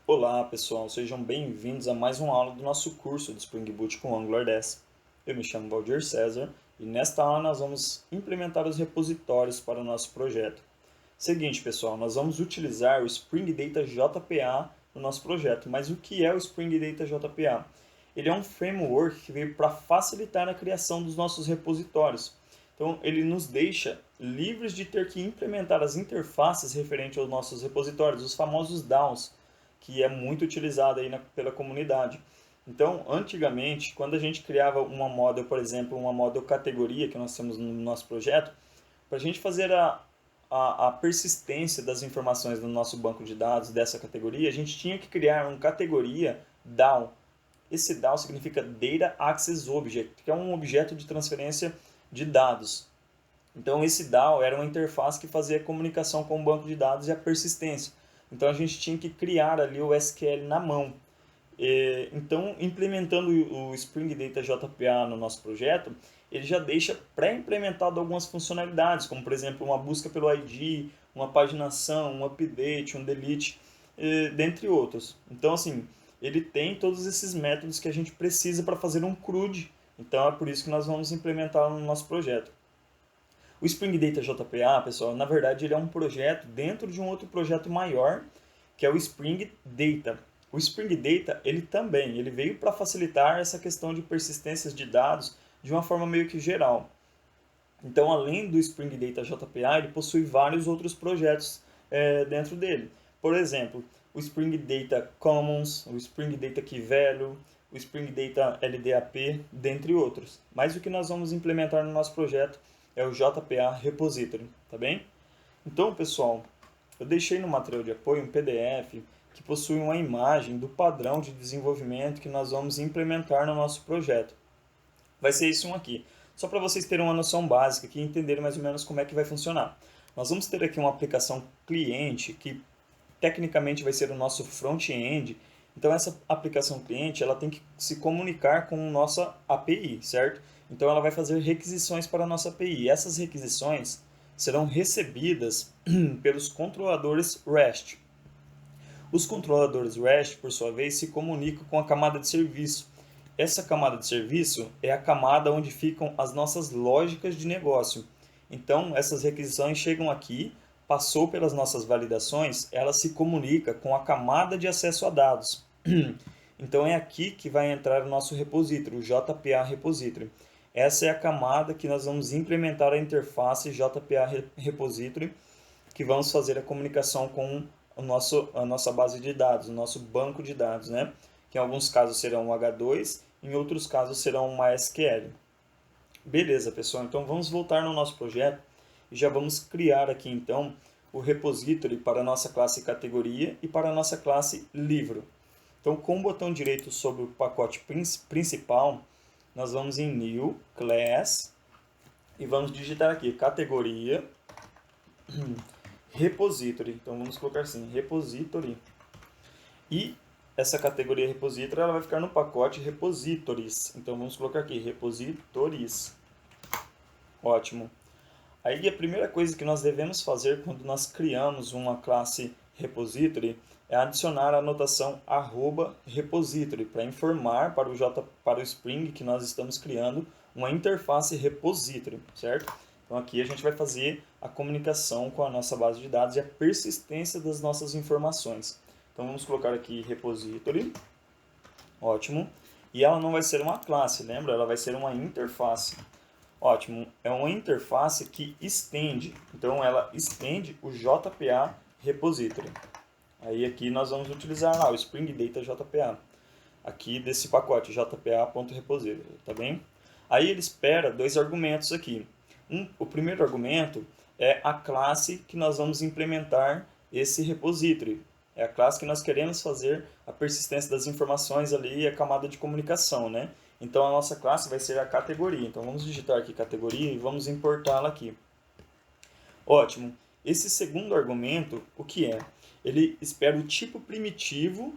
Olá pessoal, sejam bem-vindos a mais uma aula do nosso curso de Spring Boot com Angular 10. Eu me chamo Valdir César e nesta aula nós vamos implementar os repositórios para o nosso projeto. Seguinte pessoal, nós vamos utilizar o Spring Data JPA no nosso projeto, mas o que é o Spring Data JPA? Ele é um framework que veio para facilitar a criação dos nossos repositórios. Então ele nos deixa livres de ter que implementar as interfaces referentes aos nossos repositórios, os famosos DAOs, que é muito utilizado aí pela comunidade. Então, antigamente, quando a gente criava uma model, por exemplo, uma model categoria que nós temos no nosso projeto, para a gente fazer a persistência das informações no nosso banco de dados dessa categoria, a gente tinha que criar uma categoria DAO. Esse DAO significa Data Access Object, que é um objeto de transferência de dados. Então, esse DAO era uma interface que fazia a comunicação com o banco de dados e a persistência. Então, a gente tinha que criar ali o SQL na mão. Então, implementando o Spring Data JPA no nosso projeto, ele já deixa pré-implementado algumas funcionalidades, como, por exemplo, uma busca pelo ID, uma paginação, um update, um delete, dentre outros. Então, assim, ele tem todos esses métodos que a gente precisa para fazer um CRUD. Então, é por isso que nós vamos implementar no nosso projeto. O Spring Data JPA, pessoal, na verdade ele é um projeto dentro de um outro projeto maior, que é o Spring Data. O Spring Data, ele veio para facilitar essa questão de persistências de dados de uma forma meio que geral. Então, além do Spring Data JPA, ele possui vários outros projetos dentro dele. Por exemplo, o Spring Data Commons, o Spring Data Key Value, o Spring Data LDAP, dentre outros. Mas o que nós vamos implementar no nosso projeto é o JPA Repository, tá bem? Então, pessoal, eu deixei no material de apoio um PDF que possui uma imagem do padrão de desenvolvimento que nós vamos implementar no nosso projeto. Vai ser isso um aqui. Só para vocês terem uma noção básica e entenderem mais ou menos como é que vai funcionar. Nós vamos ter aqui uma aplicação cliente que tecnicamente vai ser o nosso front-end. Então essa aplicação cliente ela tem que se comunicar com a nossa API, certo? Então ela vai fazer requisições para a nossa API. E essas requisições serão recebidas pelos controladores REST. Os controladores REST, por sua vez, se comunicam com a camada de serviço. Essa camada de serviço é a camada onde ficam as nossas lógicas de negócio. Então, essas requisições chegam aqui, passou pelas nossas validações, ela se comunica com a camada de acesso a dados. Então, é aqui que vai entrar o nosso repository, o JPA Repository. Essa é a camada que nós vamos implementar a interface JPA Repository, que vamos fazer a comunicação com a nossa base de dados, o nosso banco de dados, né? Que em alguns casos serão um H2, em outros casos serão um MySQL. Beleza, pessoal, então vamos voltar no nosso projeto e já vamos criar aqui então o repository para a nossa classe categoria e para a nossa classe livro. Então, com o botão direito sobre o pacote principal, nós vamos em New, Class, e vamos digitar aqui categoria, repository. Então, vamos colocar assim, repository. E essa categoria repository ela vai ficar no pacote repositories. Então, vamos colocar aqui, repositories. Ótimo. Aí, a primeira coisa que nós devemos fazer quando nós criamos uma classe repository é adicionar a anotação @repository para informar para o Spring que nós estamos criando uma interface repository, certo? Então aqui a gente vai fazer a comunicação com a nossa base de dados e a persistência das nossas informações. Então vamos colocar aqui repository, ótimo. E ela não vai ser uma classe, lembra? Ela vai ser uma interface. Ótimo, é uma interface que estende, então ela estende o JPA Repository. Aí aqui nós vamos utilizar lá o Spring Data JPA, aqui desse pacote jpa.repository, tá bem? Aí ele espera dois argumentos aqui. O primeiro argumento é a classe que nós vamos implementar esse repository. É a classe que nós queremos fazer a persistência das informações ali e a camada de comunicação, né? Então a nossa classe vai ser a categoria. Então vamos digitar aqui categoria e vamos importá-la aqui. Ótimo. Esse segundo argumento, o que é? Ele espera o tipo primitivo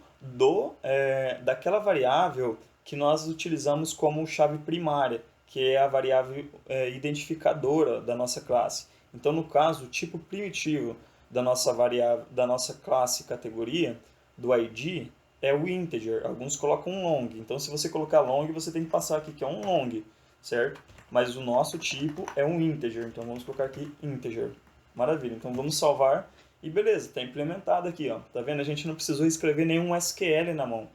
daquela variável que nós utilizamos como chave primária, que é a variável identificadora da nossa classe. Então, no caso, o tipo primitivo da nossa variável, da nossa classe categoria do ID é o integer. Alguns colocam um long. Então, se você colocar long, você tem que passar aqui que é um long, certo? Mas o nosso tipo é um integer. Então, vamos colocar aqui integer. Maravilha. Então, vamos salvar. E beleza, está implementado aqui. Ó. Tá vendo? A gente não precisou escrever nenhum SQL na mão.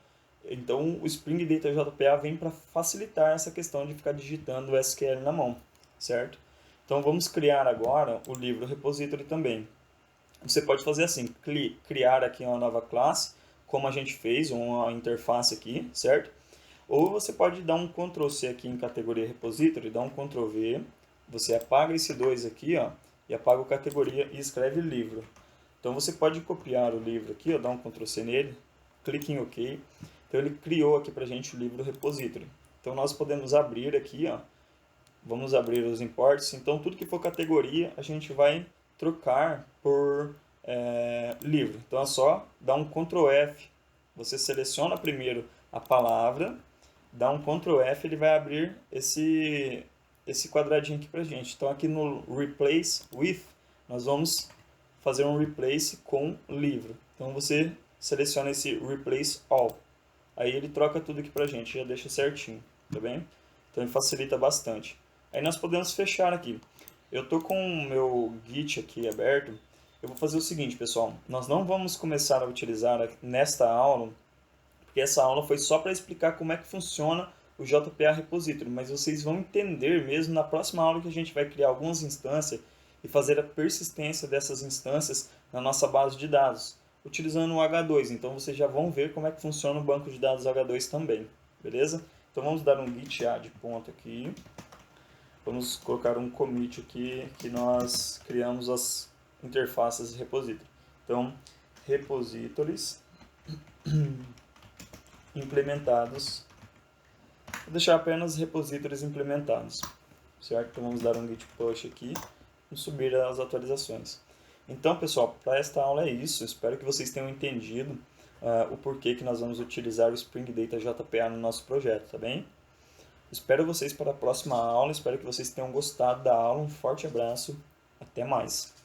Então, o Spring Data JPA vem para facilitar essa questão de ficar digitando o SQL na mão, certo? Então, vamos criar agora o livro repository também. Você pode fazer assim, criar aqui uma nova classe, como a gente fez, uma interface aqui, certo? Ou você pode dar um Ctrl C aqui em categoria repository, dar um Ctrl V, você apaga esse 2 aqui, ó, e apaga o categoria e escreve livro. Então você pode copiar o livro aqui, ó, dar um Ctrl C nele, clique em OK. Então ele criou aqui pra gente o livro repository. Então nós podemos abrir aqui, ó, vamos abrir os imports. Então tudo que for categoria a gente vai trocar por livro. Então é só dar um Ctrl F. Você seleciona primeiro a palavra, dá um Ctrl F, ele vai abrir esse quadradinho aqui pra gente. Então aqui no Replace With, nós vamos fazer um replace com livro. Então você seleciona esse Replace All. Aí ele troca tudo aqui pra gente, já deixa certinho, tá bem? Então ele facilita bastante. Aí nós podemos fechar aqui. Eu tô com o meu Git aqui aberto. Eu vou fazer o seguinte, pessoal. Nós não vamos começar a utilizar nesta aula, porque essa aula foi só para explicar como é que funciona o JPA Repository, mas vocês vão entender mesmo na próxima aula que a gente vai criar algumas instâncias e fazer a persistência dessas instâncias na nossa base de dados, utilizando o H2. Então vocês já vão ver como é que funciona o banco de dados H2 também, beleza? Então vamos dar um git add ponto aqui. Vamos colocar um commit aqui que nós criamos as interfaces de repository. Então, repositories implementados. Vou deixar apenas repositories implementados, certo? Então vamos dar um git push aqui e subir as atualizações. Então, pessoal, para esta aula é isso. Espero que vocês tenham entendido o porquê que nós vamos utilizar o Spring Data JPA no nosso projeto, tá bem? Espero vocês para a próxima aula, espero que vocês tenham gostado da aula. Um forte abraço, até mais!